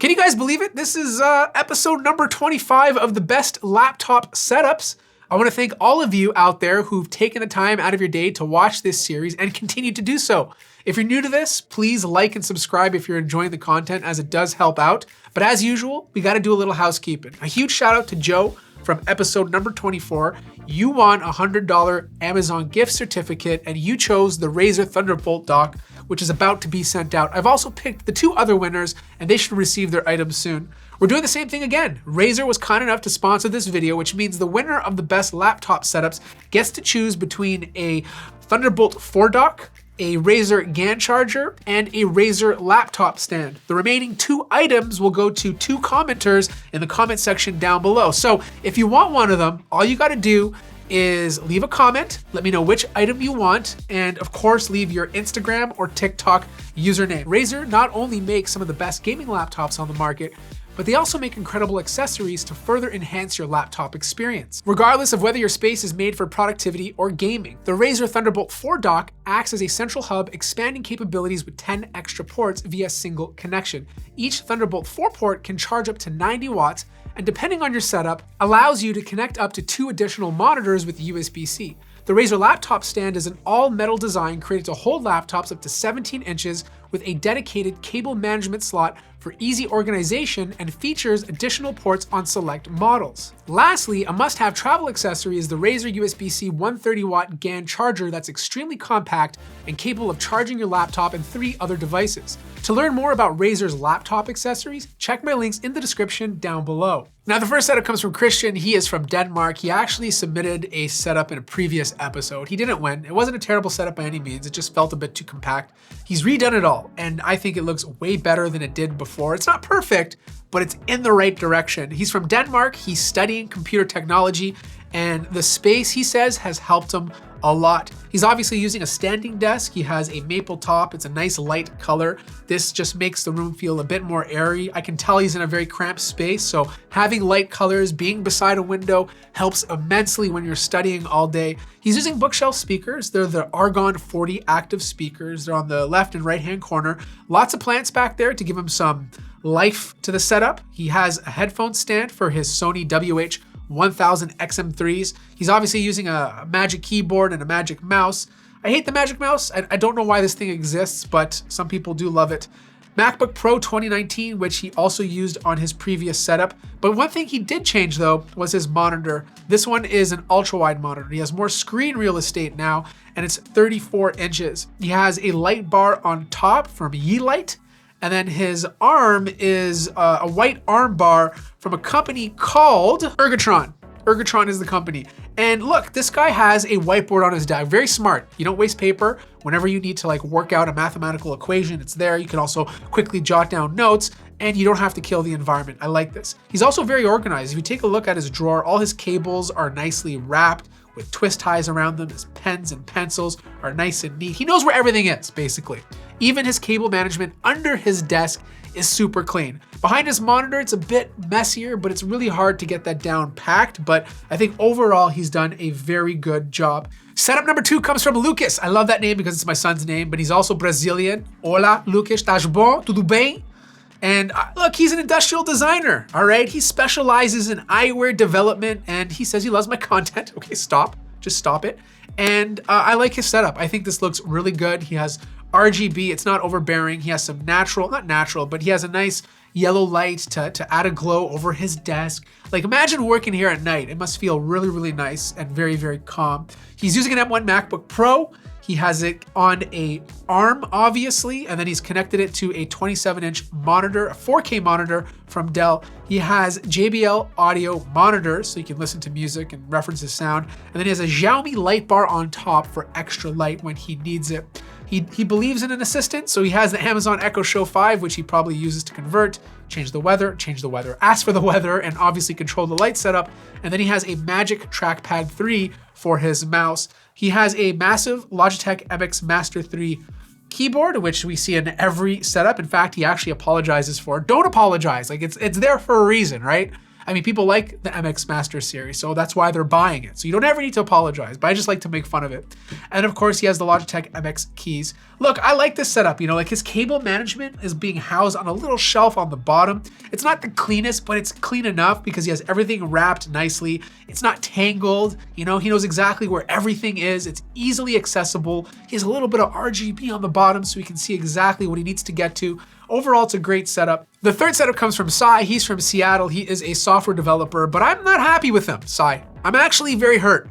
Can you guys believe it? This is episode number 25 of the best laptop setups. I want to thank all of you out there who've taken the time out of your day to watch this series and continue to do so. If you're new to this, please like and subscribe if you're enjoying the content, as it does help out. But as usual, we got to do a little housekeeping. A huge shout out to Joe from episode number 24. You won a $100 Amazon gift certificate and you chose the Razer Thunderbolt dock, which is about to be sent out. I've also picked the two other winners and they should receive their items soon. We're doing the same thing again. Razer was kind enough to sponsor this video, which means the winner of the best laptop setups gets to choose between a Thunderbolt 4 dock, a Razer GAN charger, and a Razer laptop stand. The remaining two items will go to two commenters in the comment section down below. So if you want one of them, all you gotta do is leave a comment, let me know which item you want, and of course leave your Instagram or TikTok username. Razer not only makes some of the best gaming laptops on the market, but they also make incredible accessories to further enhance your laptop experience. Regardless of whether your space is made for productivity or gaming, the Razer Thunderbolt 4 dock acts as a central hub, expanding capabilities with 10 extra ports via single connection. Each Thunderbolt 4 port can charge up to 90 watts, and depending on your setup, allows you to connect up to 2 additional monitors with USB-C. The Razer laptop stand is an all-metal design created to hold laptops up to 17 inches with a dedicated cable management slot for easy organization and features additional ports on select models. Lastly, a must-have travel accessory is the Razer USB-C 130-watt GAN charger that's extremely compact and capable of charging your laptop and 3 other devices. To learn more about Razer's laptop accessories, check my links in the description down below. Now, the first setup comes from Christian. He is from Denmark. He actually submitted a setup in a previous episode. He didn't win. It wasn't a terrible setup by any means. It just felt a bit too compact. He's redone it all, and I think it looks way better than it did before. It's not perfect, but it's in the right direction. He's from Denmark. He's studying computer technology, and the space, he says, has helped him a lot. He's obviously using a standing desk. He has a maple top. It's a nice light color. This just makes the room feel a bit more airy. I can tell he's in a very cramped space, so having light colors, being beside a window helps immensely when you're studying all day. He's using bookshelf speakers. They're the Argon 40 active speakers. They're on the left and right hand corner. Lots of plants back there to give him some life to the setup. He has a headphone stand for his Sony WH-1000 XM3s. He's obviously using a Magic keyboard and a Magic mouse. I hate the Magic mouse. I don't know why this thing exists, but some people do love it. MacBook Pro 2019, which he also used on his previous setup. But one thing he did change though was his monitor. This one is an ultra-wide monitor. He has more screen real estate now, and it's 34 inches. He has a light bar on top from Yeelight, and then his arm is a white arm bar from a company called Ergotron. Ergotron is the company. And look, this guy has a whiteboard on his desk. Very smart. You don't waste paper. Whenever you need to work out a mathematical equation, it's there. You can also quickly jot down notes and you don't have to kill the environment. I like this. He's also very organized. If you take a look at his drawer, all his cables are nicely wrapped with twist ties around them. His pens and pencils are nice and neat. He knows where everything is, basically. Even his cable management under his desk is super clean. Behind his monitor, it's a bit messier, but it's really hard to get that down packed. But I think overall, he's done a very good job. Setup number 2 comes from Lucas. I love that name because it's my son's name, but he's also Brazilian. Olá, Lucas, estás bom? Tudo bem? And look, he's an industrial designer, all right? He specializes in eyewear development, and he says he loves my content. Okay, stop. Just stop it. And I like his setup. I think this looks really good. He has RGB. It's not overbearing. He has some not natural, but he has a nice yellow light to add a glow over his desk. Imagine working here at night. It must feel really, really nice and very, very calm. He's using an M1 MacBook Pro. He has it on a arm, obviously, and then he's connected it to a 27-inch monitor, a 4K monitor from Dell. He has JBL audio monitors, so you can listen to music and reference the sound. And then he has a Xiaomi light bar on top for extra light when he needs it. He believes in an assistant, so he has the Amazon Echo Show 5, which he probably uses to convert, change the weather, ask for the weather, and obviously control the light setup. And then he has a Magic Trackpad 3 for his mouse. He has a massive Logitech MX Master 3 keyboard, which we see in every setup. In fact, he actually apologizes for it. Don't apologize. It's there for a reason, right? I mean, people like the MX Master series, so that's why they're buying it. So you don't ever need to apologize, but I just like to make fun of it. And of course, he has the Logitech MX keys. Look, I like this setup, like his cable management is being housed on a little shelf on the bottom. It's not the cleanest, but it's clean enough because he has everything wrapped nicely. It's not tangled, he knows exactly where everything is. It's easily accessible. He has a little bit of RGB on the bottom so he can see exactly what he needs to get to. Overall, it's a great setup. The third setup comes from Sai. He's from Seattle. He is a software developer, but I'm not happy with him, Sai. I'm actually very hurt.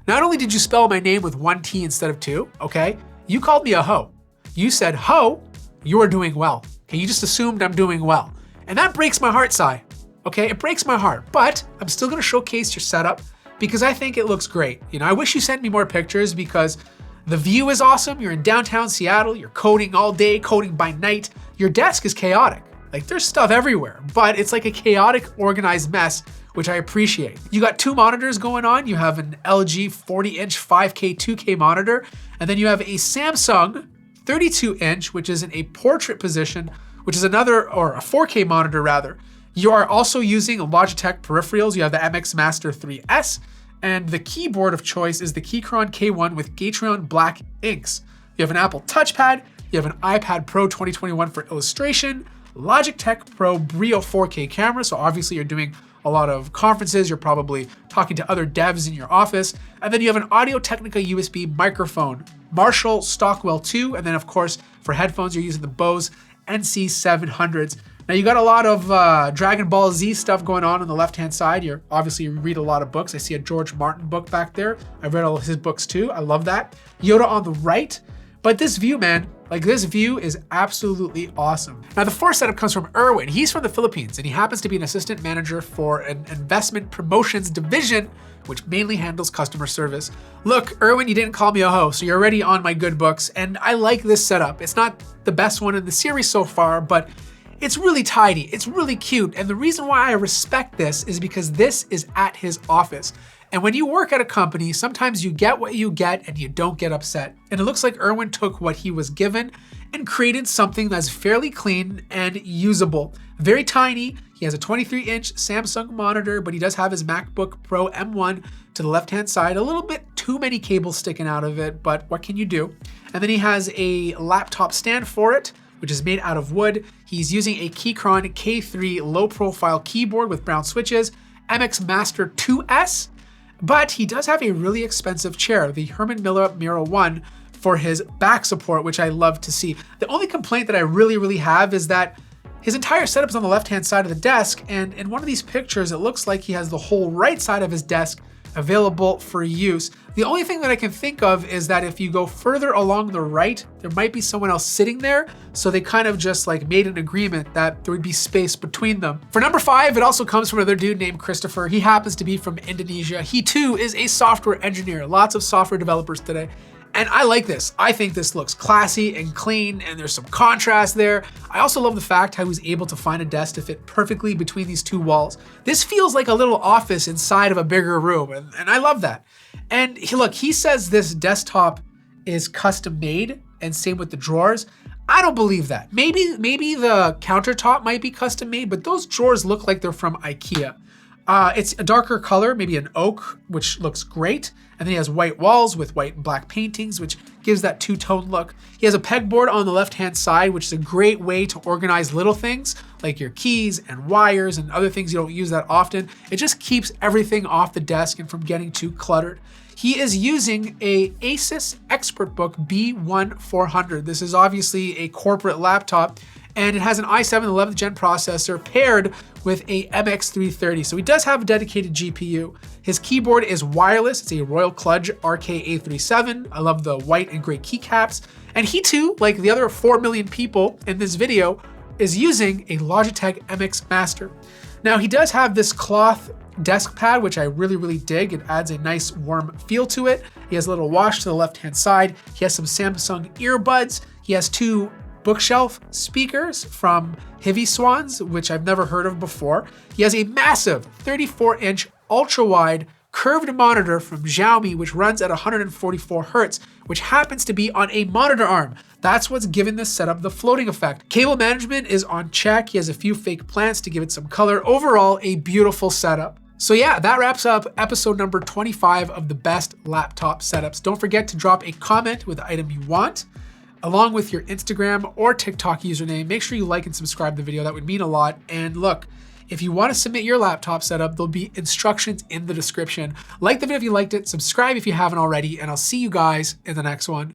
Not only did you spell my name with 1 T instead of 2, okay? You called me a hoe. You said, ho, you are doing well. Okay, you just assumed I'm doing well. And that breaks my heart, Sai. Okay, it breaks my heart, but I'm still gonna showcase your setup because I think it looks great. I wish you sent me more pictures because the view is awesome. You're in downtown Seattle. You're coding all day, coding by night. Your desk is chaotic. Like there's stuff everywhere, but it's like a chaotic, organized mess, which I appreciate. You got 2 monitors going on. You have an LG 40-inch 5K 2K monitor, and then you have a Samsung 32-inch, which is in a portrait position, which is another, or a 4K monitor rather. You are also using Logitech peripherals. You have the MX Master 3S, and the keyboard of choice is the Keychron K1 with Gateron black inks. You have an Apple touchpad. You have an iPad Pro 2021 for illustration, Logitech Pro Brio 4K camera, so obviously you're doing a lot of conferences, you're probably talking to other devs in your office, and then you have an Audio-Technica USB microphone, Marshall Stockwell 2, and then of course for headphones you're using the Bose NC700s. Now you got a lot of Dragon Ball Z stuff going on the left-hand side. You read a lot of books. I see a George Martin book back there. I've read all of his books too. I love that. Yoda on the right. But this view, man, this view is absolutely awesome. Now the fourth setup comes from Irwin. He's from the Philippines and he happens to be an assistant manager for an investment promotions division, which mainly handles customer service. Look, Irwin, you didn't call me a hoe, so you're already on my good books. And I like this setup. It's not the best one in the series so far, but it's really tidy, it's really cute. And the reason why I respect this is because this is at his office. And when you work at a company, sometimes you get what you get and you don't get upset. And it looks like Irwin took what he was given and created something that's fairly clean and usable. Very tiny. He has a 23-inch Samsung monitor, but he does have his MacBook Pro M1 to the left-hand side. A little bit too many cables sticking out of it, but what can you do? And then he has a laptop stand for it, which is made out of wood. He's using a Keychron K3 low-profile keyboard with brown switches, MX Master 2S, but he does have a really expensive chair, the Herman Miller Miro 1, for his back support, which I love to see. The only complaint that I really have is that his entire setup is on the left-hand side of the desk, and in one of these pictures, it looks like he has the whole right side of his desk available for use. The only thing that I can think of is that if you go further along the right, there might be someone else sitting there. So they kind of just like made an agreement that there would be space between them. For number 5, it also comes from another dude named Christopher. He happens to be from Indonesia. He too is a software engineer. Lots of software developers today. And I like this. I think this looks classy and clean and there's some contrast there. I also love the fact how he was able to find a desk to fit perfectly between these 2 walls. This feels like a little office inside of a bigger room and I love that. And he says this desktop is custom made and same with the drawers. I don't believe that. Maybe the countertop might be custom made, but those drawers look like they're from IKEA. It's a darker color, maybe an oak, which looks great. And then he has white walls with white and black paintings, which gives that 2-tone look. He has a pegboard on the left-hand side, which is a great way to organize little things like your keys and wires and other things you don't use that often. It just keeps everything off the desk and from getting too cluttered. He is using a Asus ExpertBook B1400. This is obviously a corporate laptop, and it has an i7 11th gen processor paired with a MX330. So he does have a dedicated GPU. His keyboard is wireless. It's a Royal Kludge RK837. I love the white and gray keycaps. And he too, like the other 4 million people in this video, is using a Logitech MX Master. Now he does have this cloth desk pad, which I really dig. It adds a nice warm feel to it. He has a little wash to the left-hand side. He has some Samsung earbuds. He has 2 bookshelf speakers from Hivy Swans, which I've never heard of before. He has a massive 34-inch ultra-wide curved monitor from Xiaomi, which runs at 144 Hz, which happens to be on a monitor arm. That's what's given this setup the floating effect. Cable management is on check. He has a few fake plants to give it some color. Overall, a beautiful setup. So yeah, that wraps up episode number 25 of the best laptop setups. Don't forget to drop a comment with the item you want, along with your Instagram or TikTok username. Make sure you like and subscribe to the video. That would mean a lot. And look, if you want to submit your laptop setup, there'll be instructions in the description. Like the video if you liked it, subscribe if you haven't already, and I'll see you guys in the next one.